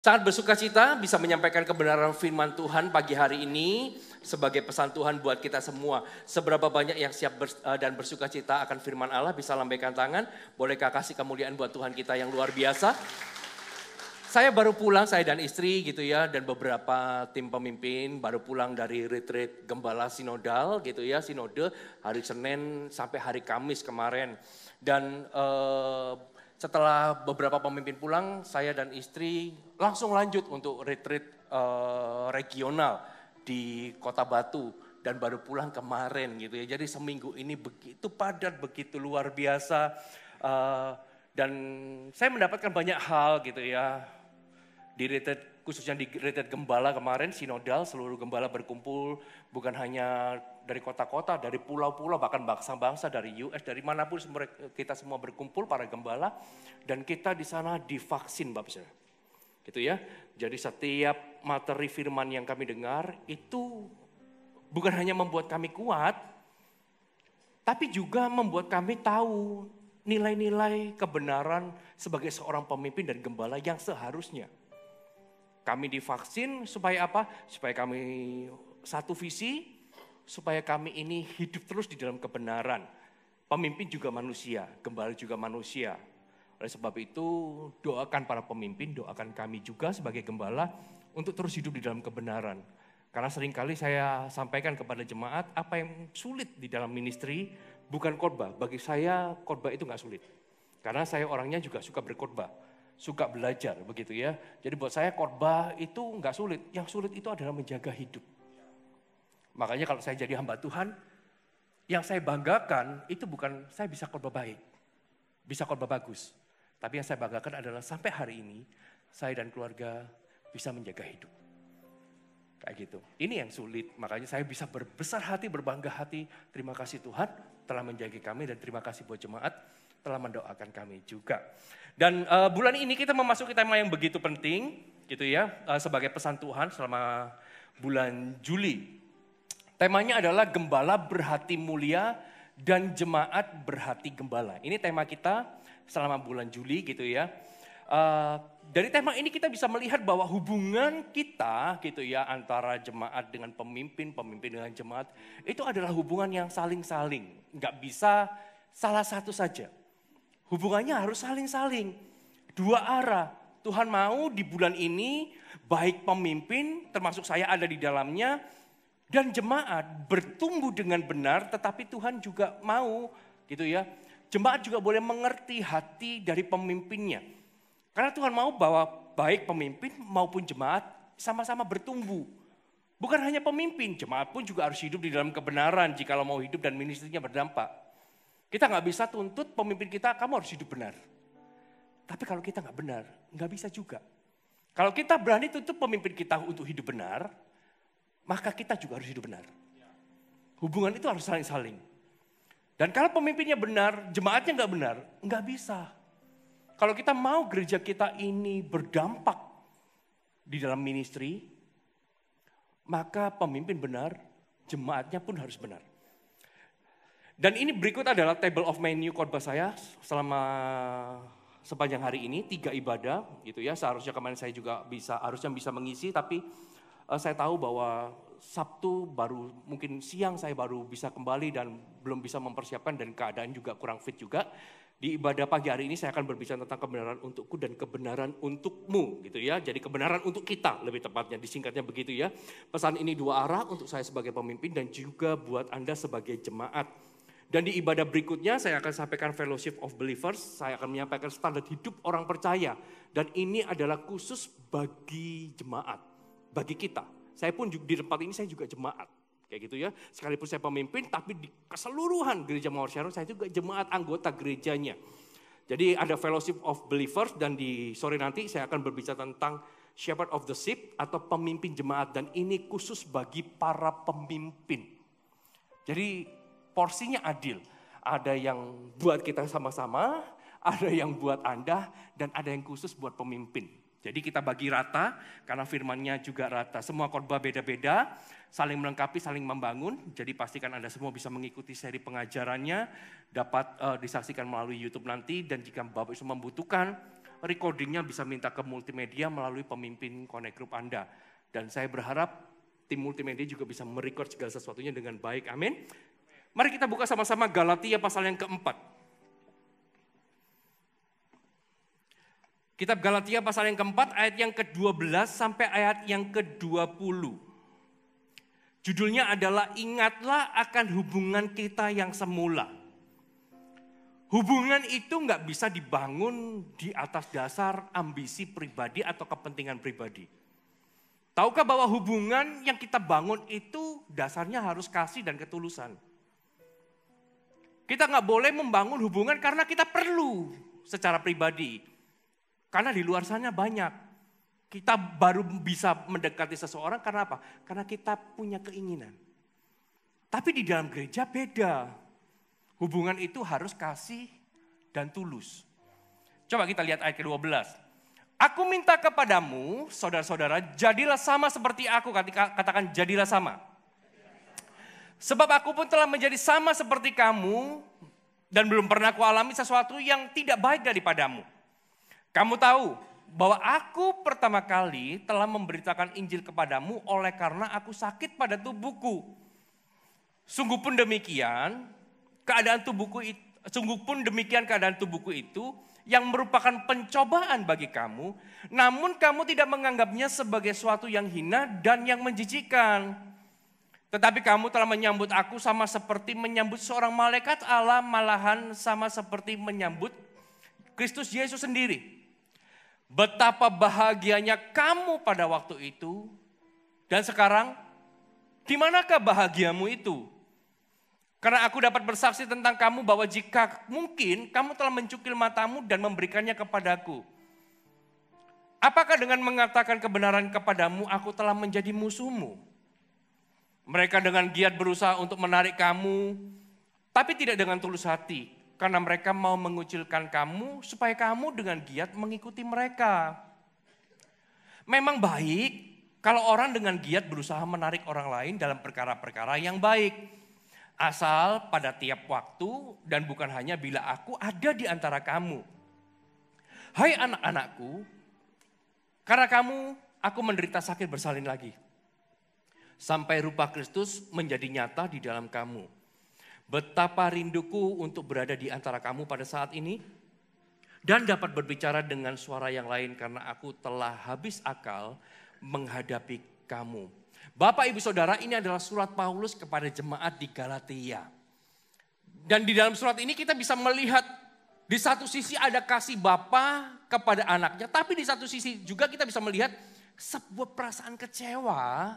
Sangat bersuka cita bisa menyampaikan kebenaran firman Tuhan pagi hari ini sebagai pesan Tuhan buat kita semua. Seberapa banyak yang siap dan bersuka cita akan firman Allah, bisa lambaikan tangan. Bolehkah kasih kemuliaan buat Tuhan kita yang luar biasa? Saya baru pulang, saya dan istri gitu ya, dan beberapa tim pemimpin baru pulang dari retreat Gembala Sinodal gitu ya, sinode hari Senin sampai hari Kamis kemarin. Dan setelah beberapa pemimpin pulang, saya dan istri langsung lanjut untuk retreat regional di Kota Batu. Dan baru pulang kemarin gitu ya, jadi seminggu ini begitu padat, begitu luar biasa. Dan saya mendapatkan banyak hal gitu ya. Di retreat, khususnya di retreat Gembala kemarin, sinodal, seluruh gembala berkumpul, bukan hanya dari kota-kota, dari pulau-pulau, bahkan bangsa-bangsa, dari US, dari manapun kita semua berkumpul para gembala, dan kita di sana divaksin, Bapak Saudara. Gitu ya. Jadi setiap materi firman yang kami dengar itu bukan hanya membuat kami kuat, tapi juga membuat kami tahu nilai-nilai kebenaran sebagai seorang pemimpin dan gembala yang seharusnya. Kami divaksin supaya apa? Supaya kami satu visi, supaya kami ini hidup terus di dalam kebenaran. Pemimpin juga manusia, gembala juga manusia. Oleh sebab itu doakan para pemimpin, doakan kami juga sebagai gembala untuk terus hidup di dalam kebenaran. Karena seringkali saya sampaikan kepada jemaat apa yang sulit di dalam ministry bukan khotbah. Bagi saya khotbah itu gak sulit. Karena saya orangnya juga suka berkhotbah. Suka belajar begitu ya. Jadi buat saya khotbah itu nggak sulit. Yang sulit itu adalah menjaga hidup. Makanya kalau saya jadi hamba Tuhan, yang saya banggakan itu bukan saya bisa khotbah baik, bisa khotbah bagus. Tapi yang saya banggakan adalah sampai hari ini saya dan keluarga bisa menjaga hidup. Kayak gitu. Ini yang sulit. Makanya saya bisa berbesar hati, berbangga hati. Terima kasih Tuhan telah menjaga kami dan terima kasih buat jemaat telah mendoakan kami juga. Dan bulan ini kita memasuki tema yang begitu penting gitu ya, sebagai pesan Tuhan selama bulan Juli. Temanya adalah gembala berhati mulia dan jemaat berhati gembala. Ini tema kita selama bulan Juli gitu ya. Dari tema ini kita bisa melihat bahwa hubungan kita gitu ya antara jemaat dengan pemimpin, pemimpin dengan jemaat itu adalah hubungan yang saling-saling. Nggak bisa salah satu saja. Hubungannya harus saling-saling, dua arah. Tuhan mau di bulan ini baik pemimpin termasuk saya ada di dalamnya dan jemaat bertumbuh dengan benar, tetapi Tuhan juga mau gitu ya. Jemaat juga boleh mengerti hati dari pemimpinnya. Karena Tuhan mau bahwa baik pemimpin maupun jemaat sama-sama bertumbuh. Bukan hanya pemimpin, jemaat pun juga harus hidup di dalam kebenaran jikalau mau hidup dan ministrinya berdampak. Kita nggak bisa tuntut pemimpin kita, kamu harus hidup benar. Tapi kalau kita nggak benar, nggak bisa juga. Kalau kita berani tuntut pemimpin kita untuk hidup benar, maka kita juga harus hidup benar. Hubungan itu harus saling-saling. Dan kalau pemimpinnya benar, jemaatnya nggak benar, nggak bisa. Kalau kita mau gereja kita ini berdampak di dalam ministry, maka pemimpin benar, jemaatnya pun harus benar. Dan ini berikut adalah table of menu khotbah saya selama sepanjang hari ini, 3 ibadah gitu ya. Seharusnya kemarin saya juga harusnya bisa mengisi, tapi saya tahu bahwa Sabtu baru mungkin siang saya baru bisa kembali dan belum bisa mempersiapkan dan keadaan juga kurang fit juga. Di ibadah pagi hari ini saya akan berbicara tentang kebenaran untukku dan kebenaran untukmu gitu ya. Jadi kebenaran untuk kita lebih tepatnya, disingkatnya begitu ya. Pesan ini dua arah untuk saya sebagai pemimpin dan juga buat Anda sebagai jemaat. Dan di ibadah berikutnya saya akan sampaikan Fellowship of Believers, saya akan menyampaikan standar hidup orang percaya. Dan ini adalah khusus bagi jemaat, bagi kita. Saya pun di tempat ini saya juga jemaat, kayak gitu ya. Sekalipun saya pemimpin, tapi di keseluruhan gereja Mawar Syaron saya juga jemaat anggota gerejanya. Jadi ada Fellowship of Believers dan di sore nanti saya akan berbicara tentang Shepherd of the Sheep atau pemimpin jemaat. Dan ini khusus bagi para pemimpin. Jadi porsinya adil, ada yang buat kita sama-sama, ada yang buat Anda, dan ada yang khusus buat pemimpin. Jadi kita bagi rata, karena firmannya juga rata. Semua khotbah beda-beda, saling melengkapi, saling membangun. Jadi pastikan Anda semua bisa mengikuti seri pengajarannya, dapat disaksikan melalui YouTube nanti. Dan jika Bapak Ibu membutuhkan recordingnya bisa minta ke multimedia melalui pemimpin Connect Group Anda. Dan saya berharap tim multimedia juga bisa merecord segala sesuatunya dengan baik. Amin. Mari kita buka sama-sama Galatia pasal yang keempat. Kitab Galatia pasal yang keempat ayat yang ke-12 sampai ayat yang ke-20. Judulnya adalah ingatlah akan hubungan kita yang semula. Hubungan itu nggak bisa dibangun di atas dasar ambisi pribadi atau kepentingan pribadi. Tahukah bahwa hubungan yang kita bangun itu dasarnya harus kasih dan ketulusan. Kita nggak boleh membangun hubungan karena kita perlu secara pribadi. Karena di luar sana banyak. Kita baru bisa mendekati seseorang karena apa? Karena kita punya keinginan. Tapi di dalam gereja beda. Hubungan itu harus kasih dan tulus. Coba kita lihat ayat ke-12. Aku minta kepadamu, saudara-saudara, jadilah sama seperti aku. Katakan jadilah sama. Sebab aku pun telah menjadi sama seperti kamu dan belum pernah kualami sesuatu yang tidak baik daripadamu. Kamu tahu bahwa aku pertama kali telah memberitakan Injil kepadamu oleh karena aku sakit pada tubuhku. Sungguh pun demikian keadaan tubuhku itu yang merupakan pencobaan bagi kamu, namun kamu tidak menganggapnya sebagai suatu yang hina dan yang menjijikkan. Tetapi kamu telah menyambut aku sama seperti menyambut seorang malaikat Allah, malahan sama seperti menyambut Kristus Yesus sendiri. Betapa bahagianya kamu pada waktu itu, dan sekarang di manakah bahagiamu itu? Karena aku dapat bersaksi tentang kamu bahwa jika mungkin kamu telah mencukil matamu dan memberikannya kepadaku. Apakah dengan mengatakan kebenaran kepadamu aku telah menjadi musuhmu? Mereka dengan giat berusaha untuk menarik kamu, tapi tidak dengan tulus hati. Karena mereka mau mengucilkan kamu supaya kamu dengan giat mengikuti mereka. Memang baik kalau orang dengan giat berusaha menarik orang lain dalam perkara-perkara yang baik. Asal pada tiap waktu dan bukan hanya bila aku ada di antara kamu. Hai anak-anakku, karena kamu aku menderita sakit bersalin lagi. Sampai rupa Kristus menjadi nyata di dalam kamu. Betapa rinduku untuk berada di antara kamu pada saat ini dan dapat berbicara dengan suara yang lain karena aku telah habis akal menghadapi kamu. Bapak, Ibu, Saudara, ini adalah surat Paulus kepada jemaat di Galatia. Dan di dalam surat ini kita bisa melihat di satu sisi ada kasih Bapa kepada anaknya, tapi di satu sisi juga kita bisa melihat sebuah perasaan kecewa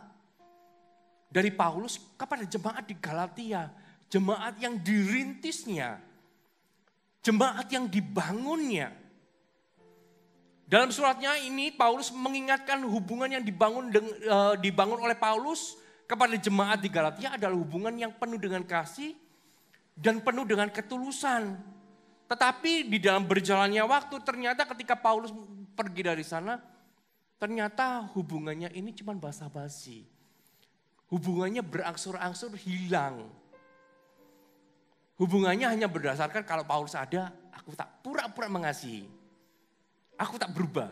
dari Paulus kepada jemaat di Galatia. Jemaat yang dirintisnya, jemaat yang dibangunnya. Dalam suratnya ini Paulus mengingatkan hubungan yang dibangun oleh Paulus kepada jemaat di Galatia adalah hubungan yang penuh dengan kasih dan penuh dengan ketulusan. Tetapi di dalam berjalannya waktu ternyata ketika Paulus pergi dari sana, ternyata hubungannya ini cuma basa-basi. Hubungannya berangsur-angsur hilang. Hubungannya hanya berdasarkan kalau Paulus ada, aku tak pura-pura mengasihi. Aku tak berubah.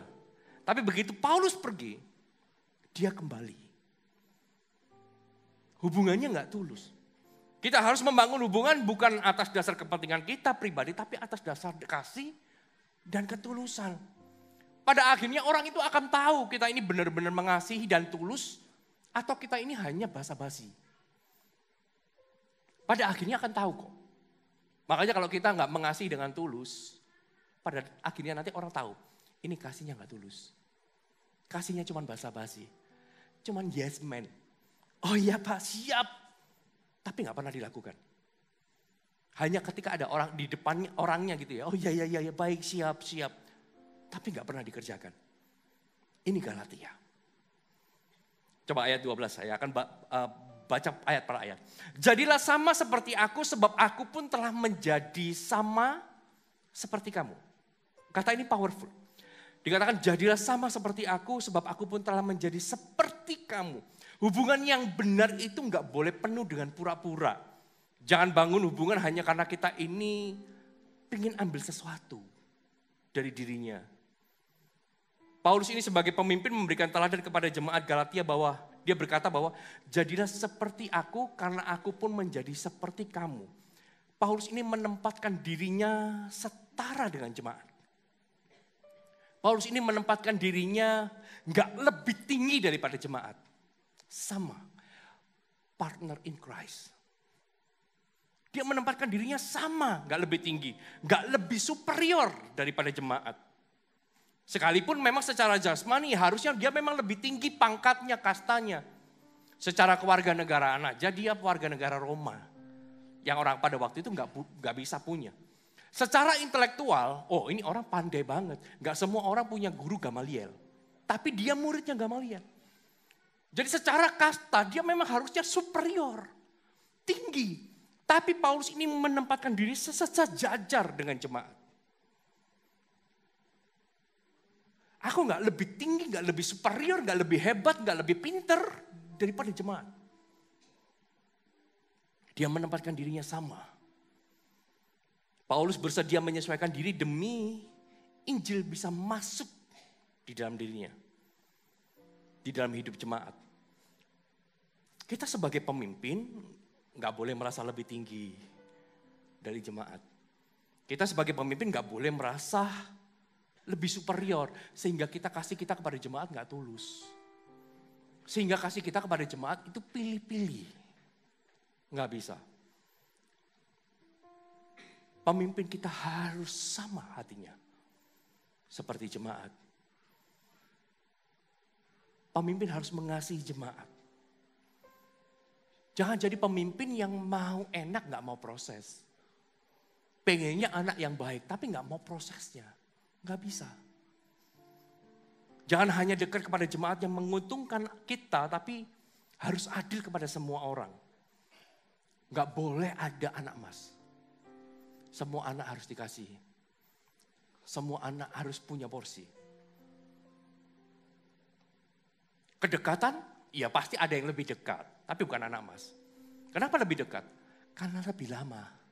Tapi begitu Paulus pergi, dia kembali. Hubungannya nggak tulus. Kita harus membangun hubungan bukan atas dasar kepentingan kita pribadi, tapi atas dasar kasih dan ketulusan. Pada akhirnya orang itu akan tahu kita ini benar-benar mengasihi dan tulus, atau kita ini hanya basa-basi. Pada akhirnya akan tahu kok. Makanya kalau kita nggak mengasihi dengan tulus, pada akhirnya nanti orang tahu, ini kasihnya nggak tulus. Kasihnya cuma basa-basi, cuma yes man. Oh iya Pak, siap. Tapi nggak pernah dilakukan. Hanya ketika ada orang di depannya orangnya gitu ya, oh iya baik siap. Tapi nggak pernah dikerjakan. Ini Galatia. Coba ayat 12, saya akan baca ayat per ayat. Jadilah sama seperti aku sebab aku pun telah menjadi sama seperti kamu. Kata ini powerful. Dikatakan jadilah sama seperti aku sebab aku pun telah menjadi seperti kamu. Hubungan yang benar itu nggak boleh penuh dengan pura-pura. Jangan bangun hubungan hanya karena kita ini ingin ambil sesuatu dari dirinya. Paulus ini sebagai pemimpin memberikan teladan kepada jemaat Galatia bahwa dia berkata bahwa jadilah seperti aku karena aku pun menjadi seperti kamu. Paulus ini menempatkan dirinya setara dengan jemaat. Paulus ini menempatkan dirinya nggak lebih tinggi daripada jemaat. Sama, partner in Christ. Dia menempatkan dirinya sama, nggak lebih tinggi, nggak lebih superior daripada jemaat. Sekalipun memang secara jasmani harusnya dia memang lebih tinggi pangkatnya, kastanya. Secara kewarganegaraan aja dia warga negara Roma. Yang orang pada waktu itu nggak bisa punya. Secara intelektual, oh ini orang pandai banget. Nggak semua orang punya guru Gamaliel. Tapi dia muridnya Gamaliel. Jadi secara kasta dia memang harusnya superior, tinggi. Tapi Paulus ini menempatkan diri sejajar dengan jemaat. Aku nggak lebih tinggi, nggak lebih superior, nggak lebih hebat, nggak lebih pinter daripada jemaat. Dia menempatkan dirinya sama. Paulus bersedia menyesuaikan diri demi Injil bisa masuk di dalam dirinya. Di dalam hidup jemaat. Kita sebagai pemimpin nggak boleh merasa lebih tinggi dari jemaat. Kita sebagai pemimpin nggak boleh merasa lebih superior, sehingga kasih kita kepada jemaat gak tulus. Sehingga kasih kita kepada jemaat itu pilih-pilih. Gak bisa. Pemimpin kita harus sama hatinya. Seperti jemaat. Pemimpin harus mengasihi jemaat. Jangan jadi pemimpin yang mau enak gak mau proses. Pengennya anak yang baik tapi gak mau prosesnya. Gak bisa. Jangan hanya dekat kepada jemaat yang menguntungkan kita, tapi harus adil kepada semua orang. Gak boleh ada anak emas. Semua anak harus dikasihi. Semua anak harus punya porsi. Kedekatan, ya pasti ada yang lebih dekat, tapi bukan anak emas. Kenapa lebih dekat? Karena lebih lama.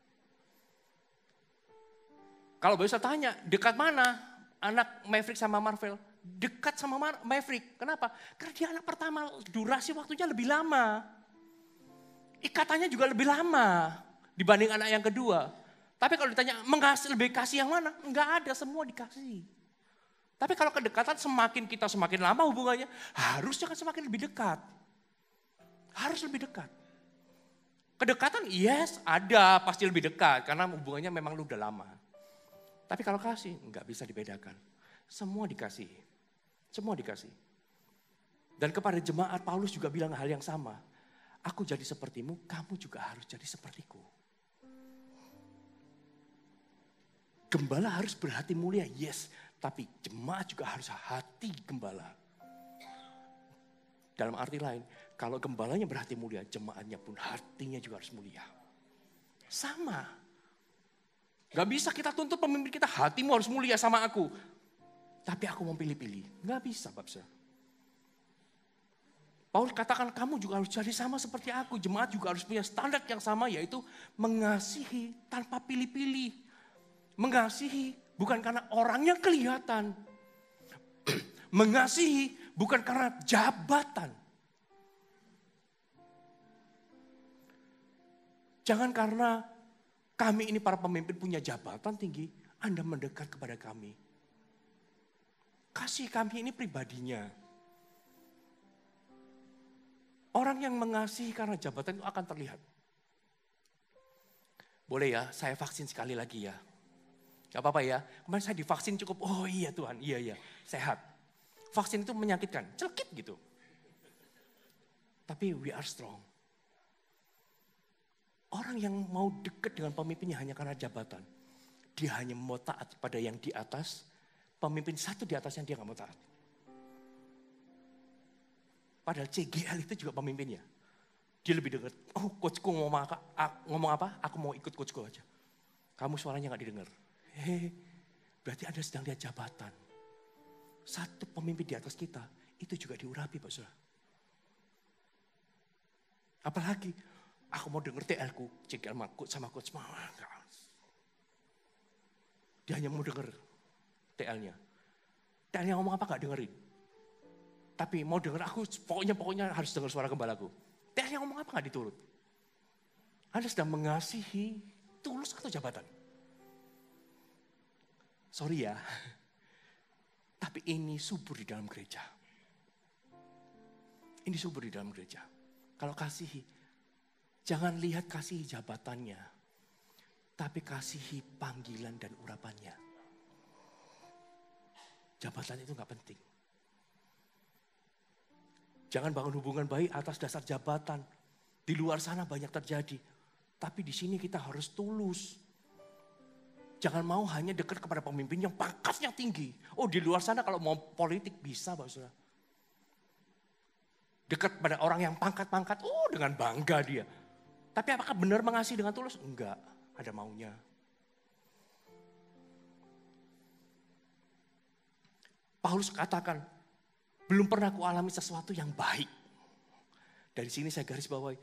Kalau bisa tanya, dekat mana anak Maverick sama Marvel? Dekat sama Maverick. Kenapa? Karena dia anak pertama, durasi waktunya lebih lama. Ikatannya juga lebih lama dibanding anak yang kedua. Tapi kalau ditanya, lebih kasih yang mana? Enggak ada, semua dikasih. Tapi kalau kedekatan semakin kita semakin lama hubungannya, harusnya kan semakin lebih dekat. Harus lebih dekat. Kedekatan, yes ada, pasti lebih dekat. Karena hubungannya memang udah lama. Tapi kalau kasih, enggak bisa dibedakan. Semua dikasih. Semua dikasih. Dan kepada jemaat Paulus juga bilang hal yang sama. Aku jadi sepertimu, kamu juga harus jadi sepertiku. Gembala harus berhati mulia, yes. Tapi jemaat juga harus hati gembala. Dalam arti lain, kalau gembalanya berhati mulia, jemaatnya pun hatinya juga harus mulia. Sama. Gak bisa kita tuntut pemimpin kita, hatimu harus mulia sama aku. Tapi aku mau pilih-pilih. Gak bisa, Babsa. Paulus katakan kamu juga harus jadi sama seperti aku. Jemaat juga harus punya standar yang sama, yaitu mengasihi tanpa pilih-pilih. Mengasihi bukan karena orangnya kelihatan. Mengasihi bukan karena jabatan. Jangan karena kami ini para pemimpin punya jabatan tinggi, Anda mendekat kepada kami. Kasih kami ini pribadinya. Orang yang mengasihi karena jabatan itu akan terlihat. Boleh ya, saya vaksin sekali lagi ya. Gak apa-apa ya, kemarin saya divaksin cukup, oh iya Tuhan, iya, sehat. Vaksin itu menyakitkan, celkit gitu. Tapi we are strong. Orang yang mau dekat dengan pemimpinnya hanya karena jabatan. Dia hanya mau taat pada yang di atas. Pemimpin satu di atas yang dia gak mau taat. Padahal CGL itu juga pemimpinnya. Dia lebih dekat. Oh coachku ngomong apa? Aku mau ikut coachku aja. Kamu suaranya gak didengar. Berarti Anda sedang lihat jabatan. Satu pemimpin di atas kita. Itu juga diurapi Pak Saudara. Apalagi aku mau denger TL-ku, CGL sama coach mau. Dia hanya mau denger TL-nya. Dan yang ngomong apa gak dengerin. Tapi mau denger aku, pokoknya harus dengar suara gembalaku. Dan yang ngomong apa gak diturut. Anda sedang mengasihi tulus atau jabatan? Sorry ya, tapi ini subur di dalam gereja. Ini subur di dalam gereja. Kalau kasihi, jangan lihat kasihi jabatannya, tapi kasihi panggilan dan urapannya. Jabatan itu gak penting. Jangan bangun hubungan baik atas dasar jabatan. Di luar sana banyak terjadi. Tapi di sini kita harus tulus. Jangan mau hanya dekat kepada pemimpin yang pangkatnya tinggi. Oh, di luar sana kalau mau politik bisa, Pak Saudara. Dekat pada orang yang pangkat-pangkat, oh dengan bangga dia. Tapi apakah benar mengasihi dengan tulus? Enggak, ada maunya. Paulus katakan, belum pernah kualami sesuatu yang baik. Dari sini saya garis bawahi.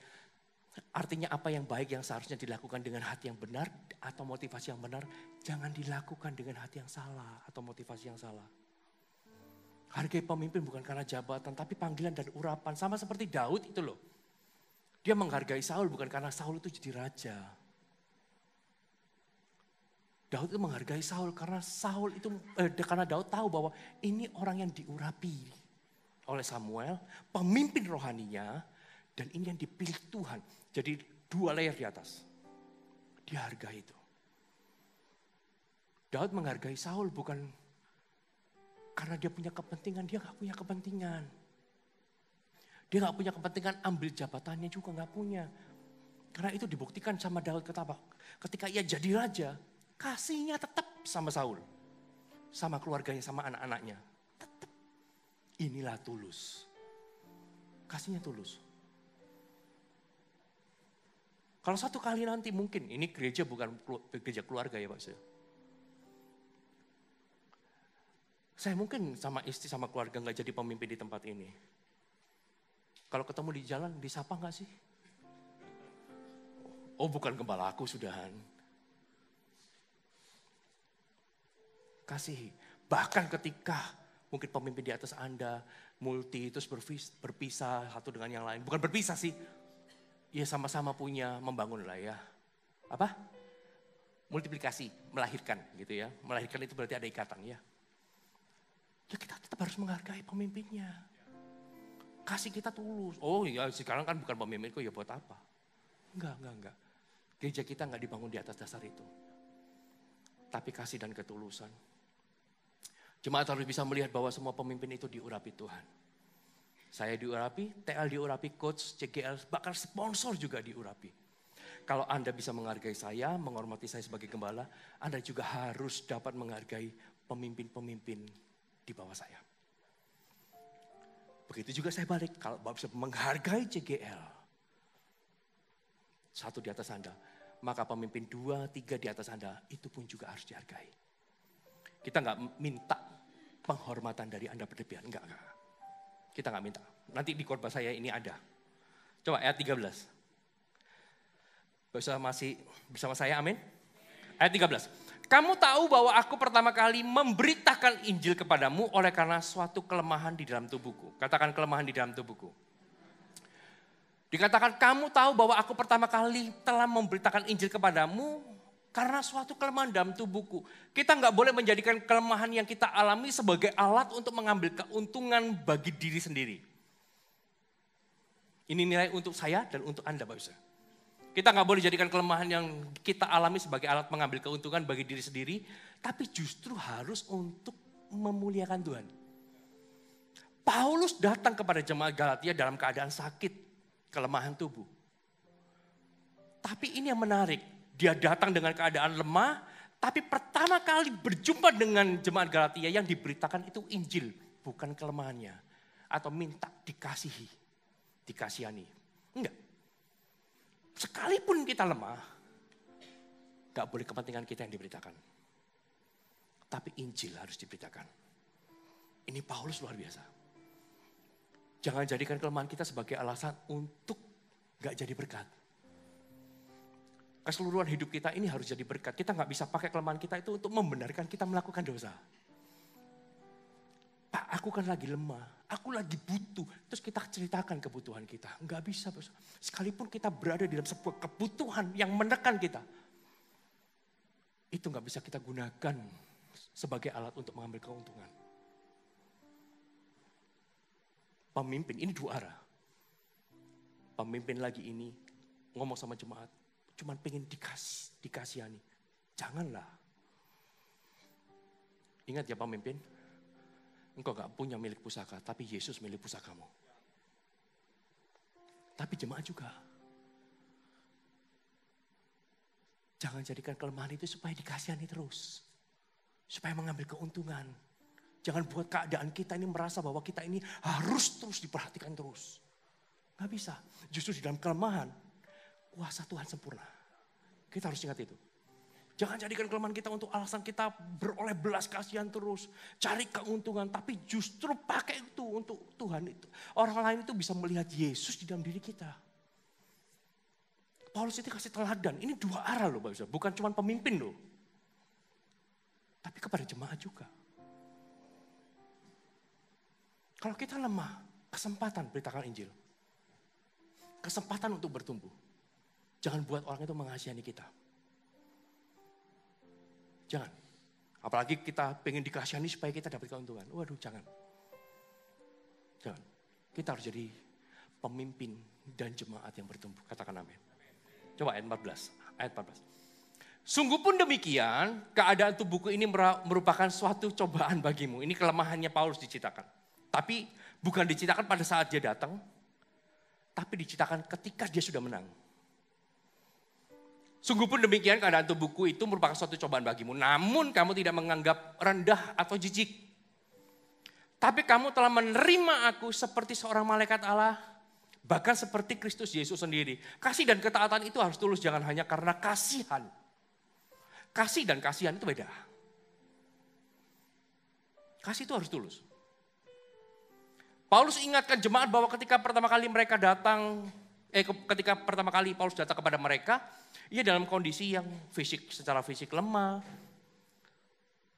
Artinya apa yang baik yang seharusnya dilakukan dengan hati yang benar atau motivasi yang benar, jangan dilakukan dengan hati yang salah atau motivasi yang salah. Hargai pemimpin bukan karena jabatan tapi panggilan dan urapan. Sama seperti Daud itu loh. Dia menghargai Saul bukan karena Saul itu jadi raja. Daud itu menghargai Saul karena karena Daud tahu bahwa ini orang yang diurapi oleh Samuel, pemimpin rohaninya, dan ini yang dipilih Tuhan. Jadi 2 layer di atas. Dia hargai itu. Daud menghargai Saul bukan karena dia punya kepentingan. Dia gak punya kepentingan. Dia gak punya kepentingan ambil jabatannya juga gak punya. Karena itu dibuktikan sama Daud ketika ia jadi raja. Kasihnya tetap sama Saul. Sama keluarganya, sama anak-anaknya. Tetap. Inilah tulus. Kasihnya tulus. Kalau satu kali nanti mungkin, ini gereja bukan gereja keluarga ya Pak. Saya mungkin sama istri sama keluarga gak jadi pemimpin di tempat ini. Kalau ketemu di jalan, disapa gak sih? Oh bukan gembala aku sudahan. Kasihi. Bahkan ketika mungkin pemimpin di atas Anda, multi terus berpisah satu dengan yang lain. Bukan berpisah sih. Ya sama-sama punya membangun lah ya. Apa? Multiplikasi, melahirkan gitu ya. Melahirkan itu berarti ada ikatan ya. Ya kita tetap harus menghargai pemimpinnya. Kasih kita tulus. Oh ya sekarang kan bukan pemimpinku ya buat apa? Enggak. Gereja kita enggak dibangun di atas dasar itu. Tapi kasih dan ketulusan. Jemaat harus bisa melihat bahwa semua pemimpin itu diurapi Tuhan. Saya diurapi, TL diurapi, coach, CGL, bahkan sponsor juga diurapi. Kalau Anda bisa menghargai saya, menghormati saya sebagai gembala, Anda juga harus dapat menghargai pemimpin-pemimpin di bawah saya. Begitu juga saya balik, kalau Bapak bisa menghargai CGL, satu di atas Anda, maka pemimpin 2, 3 di atas Anda, itu pun juga harus dihargai. Kita nggak minta penghormatan dari Anda berlebihan, enggak. Kita nggak minta. Nanti di khotbah saya ini ada. Coba ayat 13. Bisa masih bersama saya, amin? Ayat 13. Kamu tahu bahwa aku pertama kali memberitakan Injil kepadamu oleh karena suatu kelemahan di dalam tubuhku. Katakan kelemahan di dalam tubuhku. Dikatakan kamu tahu bahwa aku pertama kali telah memberitakan Injil kepadamu karena suatu kelemahan dalam tubuhku. Kita nggak boleh menjadikan kelemahan yang kita alami sebagai alat untuk mengambil keuntungan bagi diri sendiri. Ini nilai untuk saya dan untuk Anda, Bapak Ibu. Kita nggak boleh jadikan kelemahan yang kita alami sebagai alat mengambil keuntungan bagi diri sendiri. Tapi justru harus untuk memuliakan Tuhan. Paulus datang kepada jemaat Galatia dalam keadaan sakit, kelemahan tubuh. Tapi ini yang menarik. Dia datang dengan keadaan lemah, tapi pertama kali berjumpa dengan jemaat Galatia yang diberitakan itu Injil, bukan kelemahannya. Atau minta dikasihi, dikasihani. Enggak. Sekalipun kita lemah, gak boleh kepentingan kita yang diberitakan. Tapi Injil harus diberitakan. Ini Paulus luar biasa. Jangan jadikan kelemahan kita sebagai alasan untuk gak jadi berkat. Keseluruhan hidup kita ini harus jadi berkat. Kita nggak bisa pakai kelemahan kita itu untuk membenarkan kita melakukan dosa. aku kan lagi lemah, aku lagi butuh. Terus kita ceritakan kebutuhan kita. Enggak bisa. Sekalipun kita berada di dalam sebuah kebutuhan yang menekan kita. Itu enggak bisa kita gunakan sebagai alat untuk mengambil keuntungan. Pemimpin, ini dua arah. Pemimpin lagi ini ngomong sama jemaat, cuman pengen dikasihani. Janganlah. Ingat ya pemimpin, engkau gak punya milik pusaka, tapi Yesus milik pusakamu. Tapi jemaat juga. Jangan jadikan kelemahan itu supaya dikasihani terus. Supaya mengambil keuntungan. Jangan buat keadaan kita ini merasa bahwa kita ini harus terus diperhatikan terus. Gak bisa. Justru di dalam kelemahan, kuasa Tuhan sempurna. Kita harus ingat itu. Jangan jadikan kelemahan kita untuk alasan kita beroleh belas kasihan terus. Cari keuntungan, tapi justru pakai itu untuk Tuhan itu. Orang lain itu bisa melihat Yesus di dalam diri kita. Paulus itu kasih teladan, ini dua arah loh Bapak. Bukan cuma pemimpin loh. Tapi kepada jemaat juga. Kalau kita lemah, kesempatan beritakan Injil. Kesempatan untuk bertumbuh. Jangan buat orang itu mengasihani kita. Jangan. Apalagi kita pengen dikasihani supaya kita dapat keuntungan. Waduh, jangan. Jangan. Kita harus jadi pemimpin dan jemaat yang bertumbuh. Katakan amin. Coba ayat 14. Ayat 14. Sungguh pun demikian, keadaan tubuhku ini merupakan suatu cobaan bagimu. Ini kelemahannya Paulus diceritakan. Tapi bukan diceritakan pada saat dia datang, tapi diceritakan ketika dia sudah menang. Sungguh pun demikian keadaan tubuhku itu merupakan suatu cobaan bagimu. Namun kamu tidak menganggap rendah atau jijik. Tapi kamu telah menerima aku seperti seorang malaikat Allah. Bahkan seperti Kristus Yesus sendiri. Kasih dan ketaatan itu harus tulus. Jangan hanya karena kasihan. Kasih dan kasihan itu beda. Kasih itu harus tulus. Paulus ingatkan jemaat bahwa ketika pertama kali mereka datang, ketika pertama kali Paulus datang kepada mereka, ia dalam kondisi yang secara fisik lemah.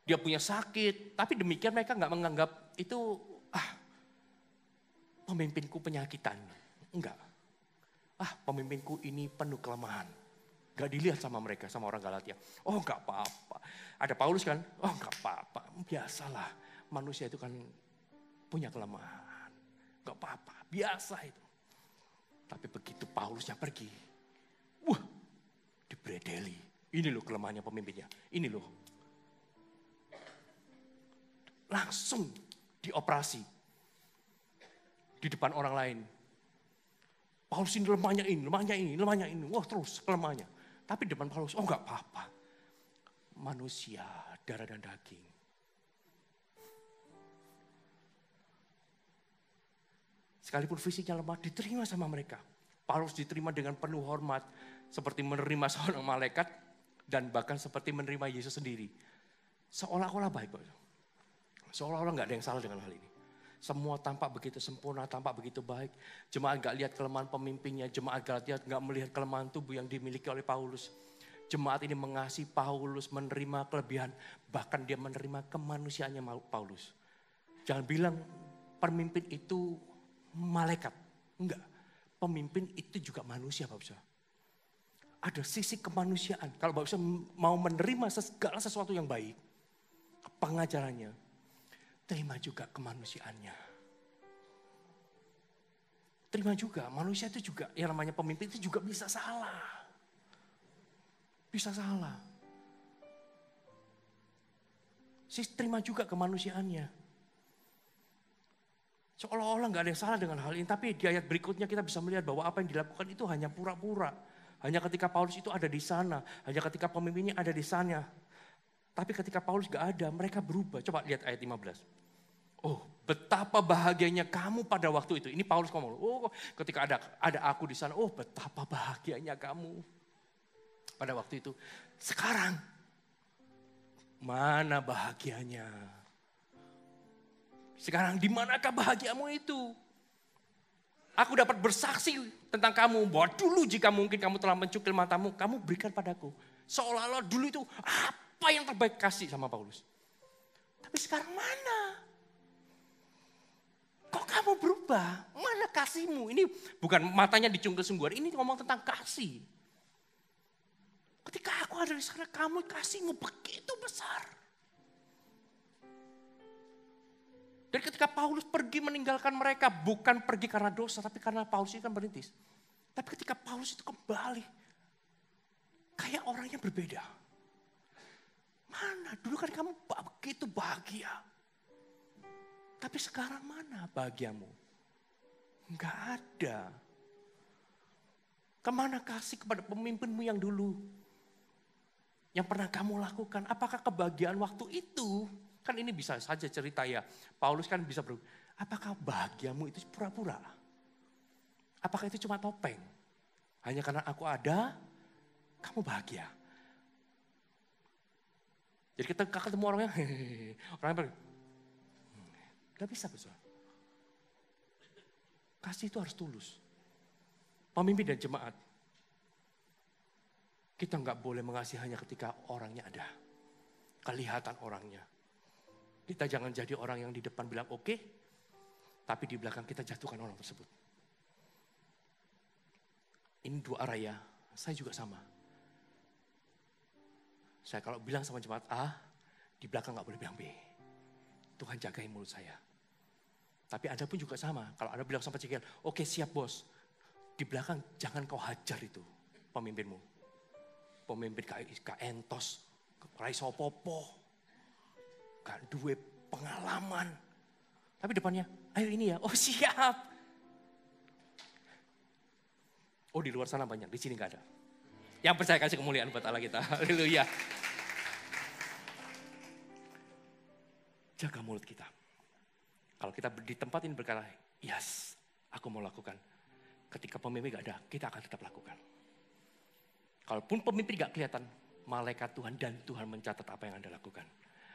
Dia punya sakit, tapi demikian mereka nggak menganggap itu pemimpinku penyakitan. Enggak. Pemimpinku ini penuh kelemahan. Gak dilihat sama mereka, sama orang Galatia. Oh enggak apa-apa. Ada Paulus kan, oh enggak apa-apa. Biasalah, manusia itu kan punya kelemahan. Enggak apa-apa, biasa itu. Tapi begitu Paulusnya pergi, dibredeli. Ini loh kelemahannya pemimpinnya, ini loh. Langsung dioperasi. Di depan orang lain. Paulus ini lemahnya ini. Wah terus kelemahannya. Tapi di depan Paulus, oh enggak apa-apa. Manusia, darah dan daging. Sekalipun fisiknya lemah, diterima sama mereka. Paulus diterima dengan penuh hormat. Seperti menerima seorang malaikat. Dan bahkan seperti menerima Yesus sendiri. Seolah-olah baik. Seolah-olah gak ada yang salah dengan hal ini. Semua tampak begitu sempurna, tampak begitu baik. Jemaat gak lihat kelemahan pemimpinnya. Jemaat Galatia gak melihat kelemahan tubuh yang dimiliki oleh Paulus. Jemaat ini mengasihi Paulus, menerima kelebihan. Bahkan dia menerima kemanusiaannya Paulus. Jangan bilang pemimpin itu malaikat. Enggak. Pemimpin itu juga manusia Bapak Ibu. Ada sisi kemanusiaan. Kalau Bapak Ibu mau menerima segala sesuatu yang baik. Pengajarannya. Terima juga kemanusiaannya. Terima juga. Manusia itu juga. Yang namanya pemimpin itu juga bisa salah. Bisa salah. Terima juga kemanusiaannya. Seolah-olah gak ada yang salah dengan hal ini. Tapi di ayat berikutnya kita bisa melihat bahwa apa yang dilakukan itu hanya pura-pura. Hanya ketika Paulus itu ada di sana. Hanya ketika pemimpinnya ada di sana. Tapi ketika Paulus gak ada, mereka berubah. Coba lihat ayat 15. Oh, betapa bahagianya kamu pada waktu itu. Ini Paulus ngomong. Oh, ketika ada aku di sana. Oh, betapa bahagianya kamu pada waktu itu. Sekarang, mana bahagianya? Sekarang di manakah bahagiamu itu? Aku dapat bersaksi tentang kamu bahwa dulu jika mungkin kamu telah mencukil matamu, kamu berikan padaku. Seolah-olah dulu itu apa yang terbaik kasih sama Paulus. Tapi sekarang mana? Kok kamu berubah? Mana kasihmu? Ini bukan matanya dicungkil sungguhan, ini ngomong tentang kasih. Ketika aku ada di sana, kamu kasihmu begitu besar. Dan ketika Paulus pergi meninggalkan mereka, bukan pergi karena dosa, tapi karena Paulus itu kan berintis. Tapi ketika Paulus itu kembali, kayak orangnya berbeda. Mana? Dulu kan kamu begitu bahagia. Tapi sekarang mana bahagiamu? Enggak ada. Kemana kasih kepada pemimpinmu yang dulu? Yang pernah kamu lakukan, apakah kebahagiaan waktu itu? Kan ini bisa saja cerita ya. Paulus kan bisa apakah bahagiamu itu pura-pura? Apakah itu cuma topeng? Hanya karena aku ada, kamu bahagia. Jadi kita ketemu orangnya, orangnya pergi. Gak bisa, besar. Kasih itu harus tulus. Pemimpin dan jemaat. Kita nggak boleh mengasihi hanya ketika orangnya ada. Kelihatan orangnya. Kita jangan jadi orang yang di depan bilang oke, tapi di belakang kita jatuhkan orang tersebut. Ini dua arah ya, saya juga sama. Saya kalau bilang sama jemaat A, di belakang nggak boleh bilang B. Tuhan jagain mulut saya. Tapi Anda pun juga sama. Kalau Anda bilang sama Cikiel, oke siap bos. Di belakang jangan kau hajar itu pemimpinmu. Pemimpin Kak Entos, Raiso Popo, Kak duwe pengalaman. Tapi depannya, ayo ini ya, oh siap. Oh di luar sana banyak, di sini gak ada. Yang percaya kasih kemuliaan buat Allah kita, haleluya. Jaga mulut kita. Kalau kita di tempat ini berkata, yes, aku mau lakukan. Ketika pemimpin gak ada, kita akan tetap lakukan. Kalaupun pemimpin gak kelihatan, malaikat Tuhan dan Tuhan mencatat apa yang Anda lakukan.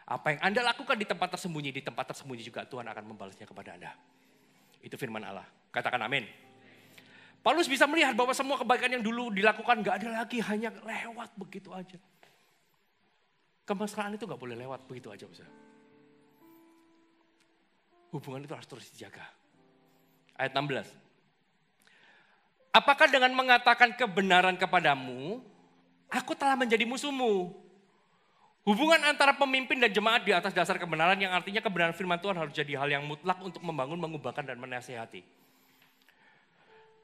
Apa yang Anda lakukan di tempat tersembunyi juga Tuhan akan membalasnya kepada Anda. Itu firman Allah. Katakan amin. Paulus bisa melihat bahwa semua kebaikan yang dulu dilakukan gak ada lagi, hanya lewat begitu aja. Kemesraan itu gak boleh lewat begitu aja. Bisa. Hubungan itu harus terus dijaga. Ayat 16. Apakah dengan mengatakan kebenaran kepadamu, aku telah menjadi musuhmu? Hubungan antara pemimpin dan jemaat di atas dasar kebenaran yang artinya kebenaran firman Tuhan harus jadi hal yang mutlak untuk membangun, mengubahkan, dan menasihati.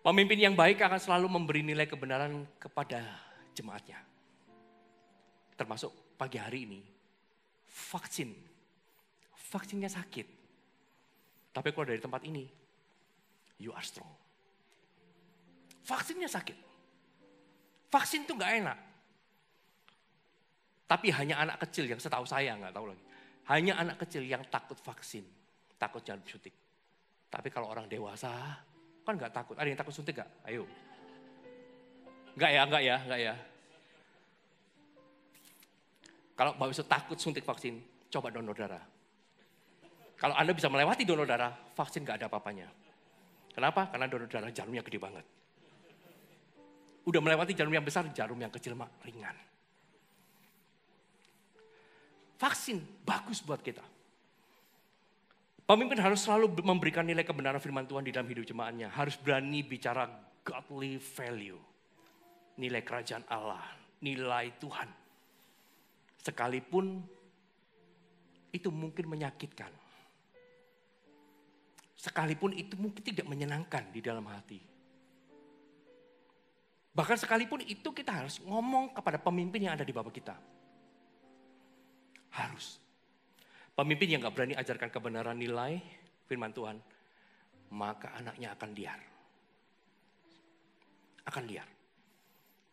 Pemimpin yang baik akan selalu memberi nilai kebenaran kepada jemaatnya. Termasuk pagi hari ini, vaksinnya sakit. Tapi kalau dari tempat ini, you are strong. Vaksinnya sakit. Vaksin itu gak enak. Tapi hanya anak kecil yang setahu saya, gak tahu lagi. Hanya anak kecil yang takut vaksin. Takut jarum suntik. Tapi kalau orang dewasa, kan gak takut. Ada yang takut suntik gak? Ayo. Enggak ya. Kalau Bapak Ibu takut suntik vaksin, coba donor darah. Kalau Anda bisa melewati donor darah, vaksin gak ada apa-apanya. Kenapa? Karena donor darah jarumnya gede banget. Udah melewati jarum yang besar, jarum yang kecil mah ringan. Vaksin bagus buat kita. Pemimpin harus selalu memberikan nilai kebenaran firman Tuhan di dalam hidup jemaatnya. Harus berani bicara godly value. Nilai kerajaan Allah, nilai Tuhan. Sekalipun itu mungkin menyakitkan. Sekalipun itu mungkin tidak menyenangkan di dalam hati. Bahkan sekalipun itu kita harus ngomong kepada pemimpin yang ada di bawah kita. Harus. Pemimpin yang gak berani ajarkan kebenaran nilai firman Tuhan, maka anaknya akan liar. Akan liar.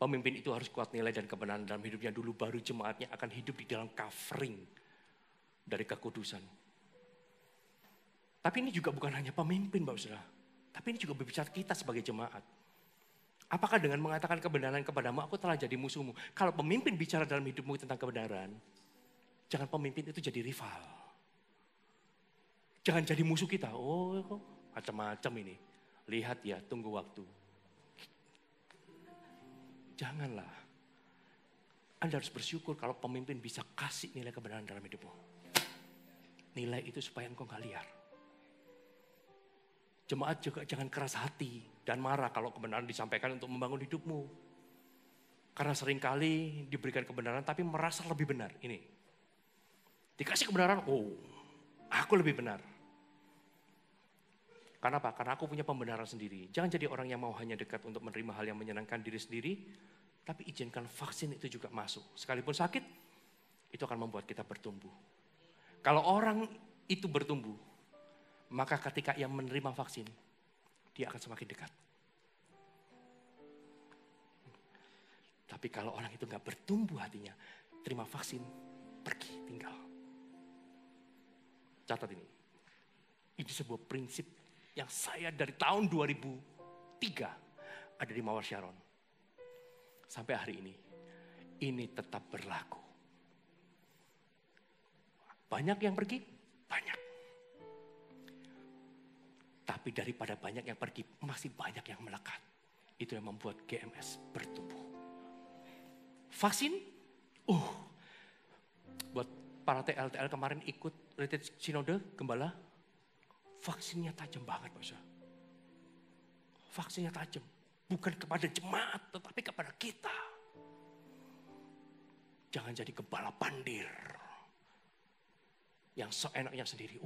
Pemimpin itu harus kuat nilai dan kebenaran dalam hidupnya dulu, baru jemaatnya akan hidup di dalam covering dari kekudusan. Tapi ini juga bukan hanya pemimpin, Bapak Saudara. Tapi ini juga berbicara kita sebagai jemaat. Apakah dengan mengatakan kebenaran kepadamu, aku telah jadi musuhmu? Kalau pemimpin bicara dalam hidupmu tentang kebenaran, jangan pemimpin itu jadi rival. Jangan jadi musuh kita. Oh, macam-macam ini. Lihat ya, tunggu waktu. Janganlah. Anda harus bersyukur kalau pemimpin bisa kasih nilai kebenaran dalam hidupmu. Nilai itu supaya engkau gak liar. Jemaat juga jangan keras hati dan marah kalau kebenaran disampaikan untuk membangun hidupmu. Karena seringkali diberikan kebenaran tapi merasa lebih benar. Ini. Dikasih kebenaran, oh aku lebih benar. Karena apa? Karena aku punya pembenaran sendiri. Jangan jadi orang yang mau hanya dekat untuk menerima hal yang menyenangkan diri sendiri. Tapi izinkan vaksin itu juga masuk. Sekalipun sakit, itu akan membuat kita bertumbuh. Kalau orang itu bertumbuh, maka ketika ia menerima vaksin, dia akan semakin dekat. Tapi kalau orang itu gak bertumbuh hatinya, terima vaksin, pergi, tinggal. Catat ini. Ini sebuah prinsip yang saya dari tahun 2003 ada di Mawar Sharon. Sampai hari ini tetap berlaku. Banyak yang pergi, banyak. Tapi daripada banyak yang pergi, masih banyak yang melekat. Itu yang membuat GMS bertumbuh. Vaksin, buat para TL kemarin ikut retreat sinode, gembala, vaksinnya tajam banget Pak Ustaz. Vaksinnya tajam. Bukan kepada jemaat, tetapi kepada kita. Jangan jadi gembala pandir. Yang seenaknya sendiri.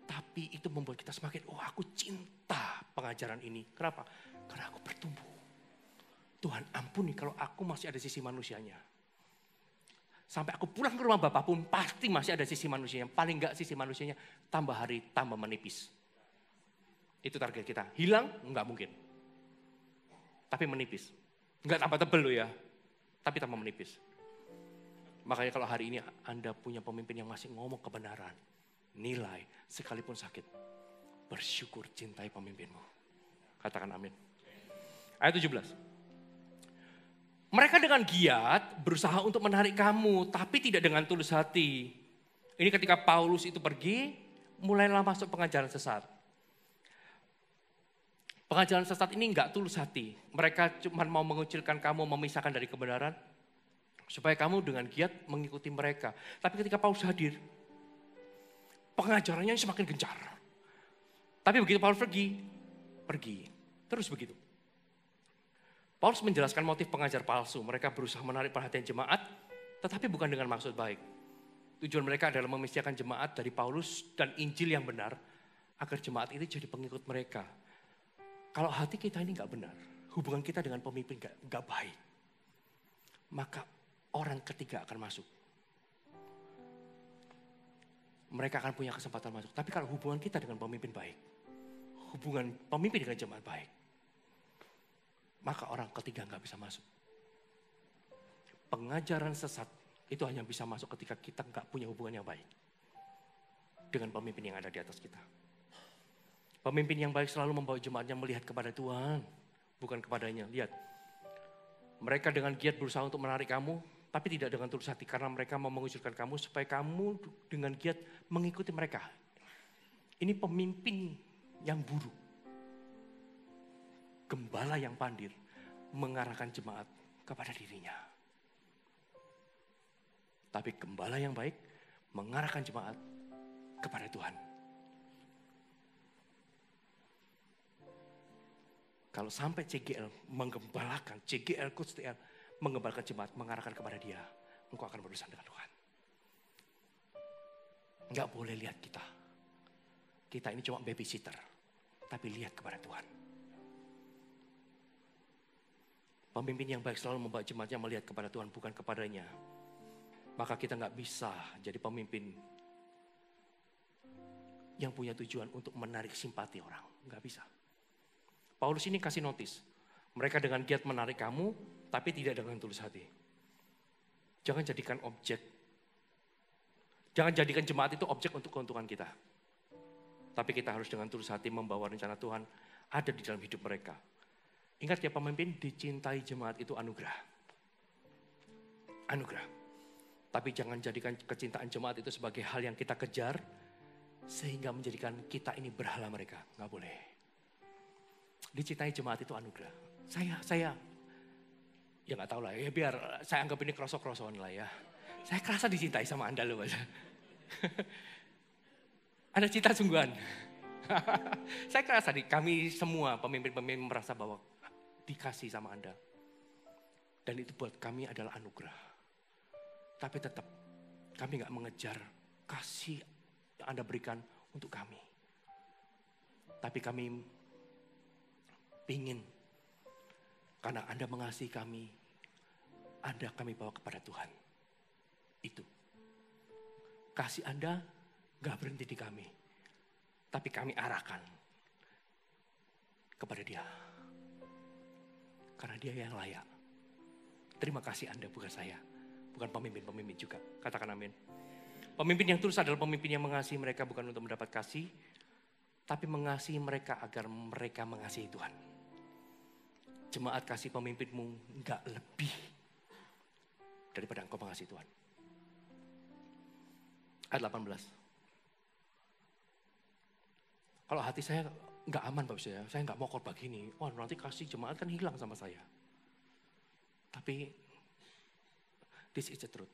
Tapi itu membuat kita semakin, aku cinta pengajaran ini. Kenapa? Karena aku bertumbuh. Tuhan ampuni kalau aku masih ada sisi manusianya. Sampai aku pulang ke rumah Bapak pun pasti masih ada sisi manusianya. Paling enggak sisi manusianya tambah hari tambah menipis. Itu target kita. Hilang? Enggak mungkin. Tapi menipis. Enggak tambah tebel loh ya. Tapi tambah menipis. Makanya kalau hari ini Anda punya pemimpin yang masih ngomong kebenaran, nilai, sekalipun sakit, bersyukur, cintai pemimpinmu. Katakan amin. Ayat 17. Mereka dengan giat berusaha untuk menarik kamu, tapi tidak dengan tulus hati. Ini ketika Paulus itu pergi, mulailah masuk pengajaran sesat. Pengajaran sesat ini enggak tulus hati. Mereka cuma mau mengucilkan kamu, memisahkan dari kebenaran. Supaya kamu dengan giat mengikuti mereka. Tapi ketika Paulus hadir, pengajarannya semakin gencar. Tapi begitu Paulus pergi. Terus begitu. Paulus menjelaskan motif pengajar palsu. Mereka berusaha menarik perhatian jemaat, tetapi bukan dengan maksud baik. Tujuan mereka adalah memisahkan jemaat dari Paulus dan Injil yang benar, agar jemaat itu jadi pengikut mereka. Kalau hati kita ini gak benar, hubungan kita dengan pemimpin gak baik, maka orang ketiga akan masuk. Mereka akan punya kesempatan masuk. Tapi kalau hubungan kita dengan pemimpin baik, hubungan pemimpin dengan jemaat baik, maka orang ketiga gak bisa masuk. Pengajaran sesat itu hanya bisa masuk ketika kita gak punya hubungan yang baik dengan pemimpin yang ada di atas kita. Pemimpin yang baik selalu membawa jemaatnya melihat kepada Tuhan, bukan kepadanya. Lihat, mereka dengan giat berusaha untuk menarik kamu, tapi tidak dengan tulus hati, karena mereka mau mengucilkan kamu supaya kamu dengan giat mengikuti mereka. Ini pemimpin yang buruk. Gembala yang pandir mengarahkan jemaat kepada dirinya. Tapi gembala yang baik mengarahkan jemaat kepada Tuhan. Kalau sampai CGL menggembalakan, CGL Coach TL menggembalakan jemaat, mengarahkan kepada dia, engkau akan berurusan dengan Tuhan. Enggak boleh lihat kita. Kita ini cuma babysitter, tapi lihat kepada Tuhan. Pemimpin yang baik selalu membawa jemaatnya melihat kepada Tuhan, bukan kepadanya. Maka kita enggak bisa jadi pemimpin yang punya tujuan untuk menarik simpati orang. Enggak bisa. Paulus ini kasih notis. Mereka dengan giat menarik kamu, tapi tidak dengan tulus hati. Jangan jadikan jemaat itu objek untuk keuntungan kita. Tapi kita harus dengan tulus hati membawa rencana Tuhan ada di dalam hidup mereka. Ingat ya pemimpin, dicintai jemaat itu anugerah. Anugerah. Tapi jangan jadikan kecintaan jemaat itu sebagai hal yang kita kejar, sehingga menjadikan kita ini berhala mereka. Nggak boleh. Dicintai jemaat itu anugerah. Saya ya nggak tahu lah ya, biar saya anggap ini krosok-krosokan lah ya. Saya kerasa dicintai sama Anda loh Mas. Ada cinta sungguhan. Saya kerasa kami semua pemimpin-pemimpin merasa bahwa dikasih sama Anda. Dan itu buat kami adalah anugerah. Tapi tetap kami gak mengejar kasih yang Anda berikan untuk kami. Tapi kami ingin, karena Anda mengasihi kami, Anda kami bawa kepada Tuhan. Itu. Kasih Anda gak berhenti di kami. Tapi kami arahkan kepada Dia. Karena Dia yang layak. Terima kasih Anda, bukan saya. Bukan pemimpin-pemimpin juga. Katakan amin. Pemimpin yang tulus adalah pemimpin yang mengasihi mereka bukan untuk mendapat kasih. Tapi mengasihi mereka agar mereka mengasihi Tuhan. Jemaat kasih pemimpinmu enggak lebih daripada engkau mengasihi Tuhan. Ayat 18. Kalau hati saya enggak aman Bapak saya enggak mau khotbah gini. Wah nanti kasih jemaat kan hilang sama saya. Tapi this is the truth.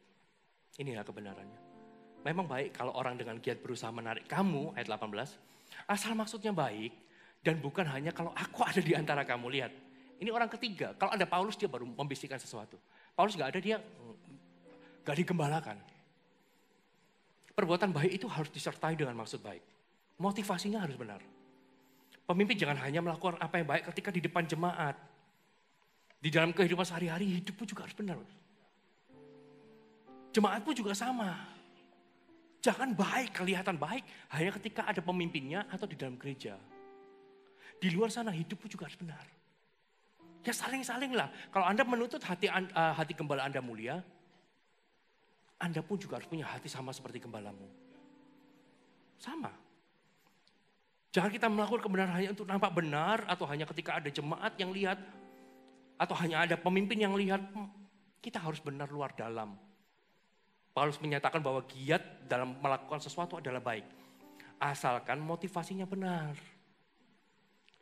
Inilah kebenarannya. Memang baik kalau orang dengan giat berusaha menarik kamu, ayat 18. Asal maksudnya baik dan bukan hanya kalau aku ada di antara kamu. Lihat, ini orang ketiga. Kalau ada Paulus dia baru membisikkan sesuatu. Paulus gak ada, dia gak digembalakan. Perbuatan baik itu harus disertai dengan maksud baik. Motivasinya harus benar. Pemimpin jangan hanya melakukan apa yang baik ketika di depan jemaat. Di dalam kehidupan sehari-hari hidupmu juga harus benar. Jemaatmu juga sama. Jangan baik, kelihatan baik hanya ketika ada pemimpinnya atau di dalam gereja. Di luar sana hidupmu juga harus benar. Ya saling-salinglah. Kalau Anda menuntut hati gembala Anda mulia, Anda pun juga harus punya hati sama seperti gembalamu. Sama. Jangan kita melakukan kebenaran hanya untuk nampak benar atau hanya ketika ada jemaat yang lihat atau hanya ada pemimpin yang lihat. Kita harus benar luar dalam. Paulus menyatakan bahwa giat dalam melakukan sesuatu adalah baik. Asalkan motivasinya benar.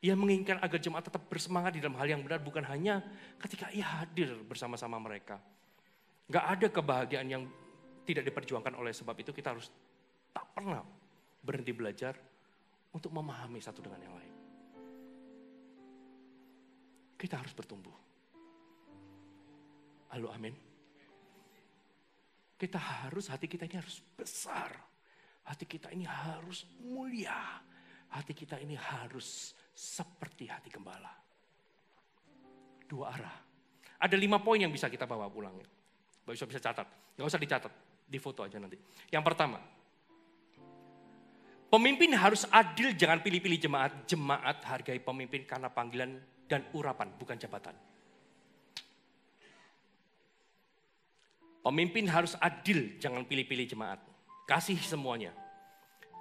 Ia menginginkan agar jemaat tetap bersemangat di dalam hal yang benar. Bukan hanya ketika ia hadir bersama-sama mereka. Gak ada kebahagiaan yang tidak diperjuangkan oleh sebab itu kita harus tak pernah berhenti belajar untuk memahami satu dengan yang lain. Kita harus bertumbuh. Halo, amin. Hati kita ini harus besar. Hati kita ini harus mulia. Hati kita ini harus seperti hati gembala. Dua arah. Ada 5 poin yang bisa kita bawa pulang. Bisa catat. Gak usah dicatat. Di foto aja nanti. Yang pertama. Pemimpin harus adil, jangan pilih-pilih jemaat. Jemaat hargai pemimpin karena panggilan dan urapan, bukan jabatan. Pemimpin harus adil, jangan pilih-pilih jemaat. Kasih semuanya.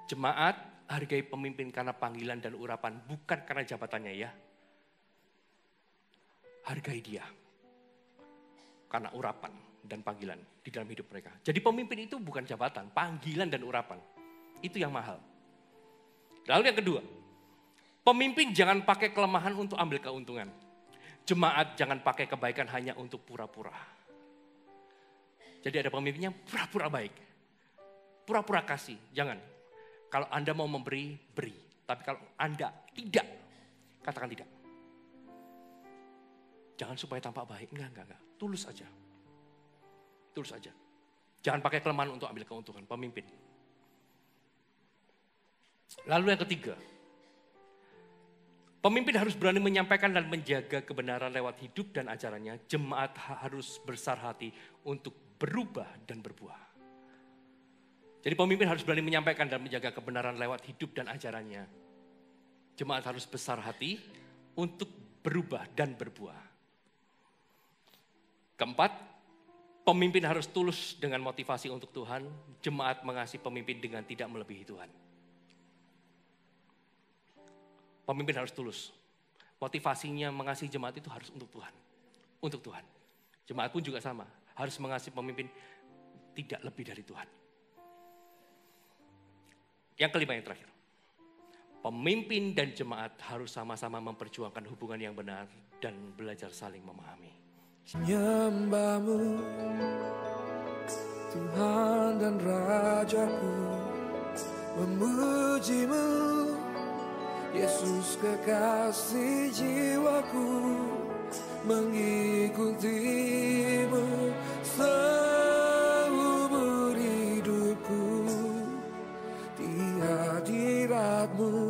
Jemaat hargai pemimpin karena panggilan dan urapan, bukan karena jabatannya ya. Hargai dia. Karena urapan dan panggilan di dalam hidup mereka. Jadi pemimpin itu bukan jabatan, panggilan dan urapan. Itu yang mahal. Lalu yang kedua, pemimpin jangan pakai kelemahan untuk ambil keuntungan. Jemaat jangan pakai kebaikan hanya untuk pura-pura. Jadi ada pemimpinnya pura-pura baik. Pura-pura kasih, jangan. Kalau Anda mau memberi, beri. Tapi kalau Anda tidak, katakan tidak. Jangan supaya tampak baik, enggak. Tulus aja. Tulus aja. Jangan pakai kelemahan untuk ambil keuntungan, pemimpin. Lalu yang ketiga, pemimpin harus berani menyampaikan dan menjaga kebenaran lewat hidup dan ajarannya. Jemaat harus besar hati untuk berubah dan berbuah. Jadi pemimpin harus berani menyampaikan dan menjaga kebenaran lewat hidup dan ajarannya. Jemaat harus besar hati untuk berubah dan berbuah. Keempat, pemimpin harus tulus dengan motivasi untuk Tuhan. Jemaat mengasihi pemimpin dengan tidak melebihi Tuhan. Pemimpin harus tulus. Motivasinya mengasihi jemaat itu harus untuk Tuhan. Untuk Tuhan. Jemaat pun juga sama. Harus mengasihi pemimpin tidak lebih dari Tuhan. Yang kelima, yang terakhir. Pemimpin dan jemaat harus sama-sama memperjuangkan hubungan yang benar dan belajar saling memahami. Menyembahmu, Tuhan dan Rajaku, memujimu Yesus kekasih jiwaku, mengikutimu seumur hidupku. Di hadiratmu